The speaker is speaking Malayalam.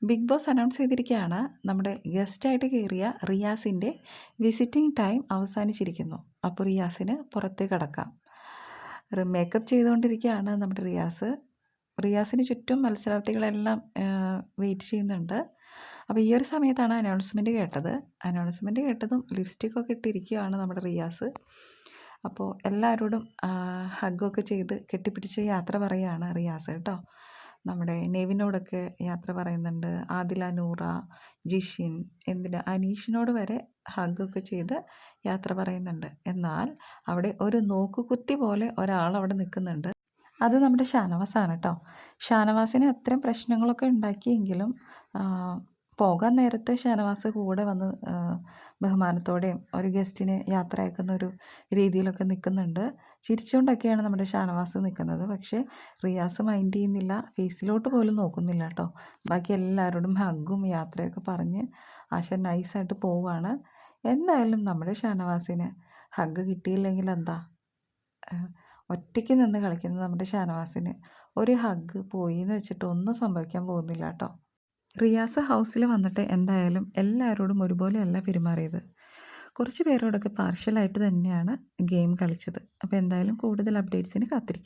ബിഗ് ബോസ് അനൗൺസ് ചെയ്തിരിക്കുകയാണ് നമ്മുടെ ഗസ്റ്റായിട്ട് കയറിയ റിയാസിൻ്റെ വിസിറ്റിംഗ് ടൈം അവസാനിച്ചിരിക്കുന്നു. അപ്പോൾ റിയാസിന് പുറത്ത് കടക്കാം. മേക്കപ്പ് ചെയ്തുകൊണ്ടിരിക്കുകയാണ് നമ്മുടെ റിയാസിന് ചുറ്റും മത്സരാർത്ഥികളെല്ലാം വെയിറ്റ് ചെയ്യുന്നുണ്ട്. അപ്പോൾ ഈ ഒരു സമയത്താണ് അനൗൺസ്മെൻറ്റ് കേട്ടതും ലിപ്സ്റ്റിക്കൊക്കെ ഇട്ടിരിക്കുകയാണ് നമ്മുടെ റിയാസ്. അപ്പോൾ എല്ലാവരോടും ഹഗ്ഗൊക്കെ ചെയ്ത് കെട്ടിപ്പിടിച്ച് യാത്ര പറയുകയാണ് റിയാസ് കേട്ടോ. നമ്മുടെ നെവിനോടൊക്കെ യാത്ര പറയുന്നുണ്ട്. ആദില, നൂറ, ജിഷിൻ, അനീഷിനോട് വരെ ഹഗ്ഗൊക്കെ ചെയ്ത് യാത്ര പറയുന്നുണ്ട്. എന്നാൽ അവിടെ ഒരു നോക്കുകുത്തി പോലെ ഒരാളവിടെ നിൽക്കുന്നുണ്ട്. അത് നമ്മുടെ ഷാനവാസാണ് കേട്ടോ. ഷാനവാസിന് അത്തരം പ്രശ്നങ്ങളൊക്കെ ഉണ്ടാക്കിയെങ്കിലും പോകാൻ നേരത്ത് ഷാനവാസ് കൂടെ വന്ന് ബഹുമാനത്തോടെയും ഒരു ഗസ്റ്റിനെ യാത്ര അയക്കുന്ന ഒരു രീതിയിലൊക്കെ നിൽക്കുന്നുണ്ട്. ചിരിച്ചുകൊണ്ടൊക്കെയാണ് നമ്മുടെ ഷാനവാസ് നിൽക്കുന്നത്. പക്ഷേ റിയാസ് മൈൻഡ് ചെയ്യുന്നില്ല, ഫേസിലോട്ട് പോലും നോക്കുന്നില്ല കേട്ടോ. ബാക്കി എല്ലാവരോടും ഹഗ്ഗും യാത്രയൊക്കെ പറഞ്ഞ് ആശ നൈസായിട്ട് പോവുകയാണ്. എന്തായാലും നമ്മുടെ ഷാനവാസിന് ഹഗ്ഗ് കിട്ടിയില്ലെങ്കിൽ എന്താ, ഒറ്റയ്ക്ക് നിന്ന് കളിക്കുന്ന നമ്മുടെ ഷാനവാസിന് ഒരു ഹഗ്ഗ് പോയി എന്ന് വെച്ചിട്ട് ഒന്നും സംഭവിക്കാൻ പോകുന്നില്ല കേട്ടോ. റിയാസ് ഹൗസിൽ വന്നിട്ട് എന്തായാലും എല്ലാവരോടും ഒരുപോലെയല്ല പെരുമാറിയത്. കുറച്ച് പേരോടൊക്കെ പാർഷ്യലായിട്ട് തന്നെയാണ് ഗെയിം കളിച്ചത്. അപ്പോൾ എന്തായാലും കൂടുതൽ അപ്ഡേറ്റ്സിന് കാത്തിരിക്കും.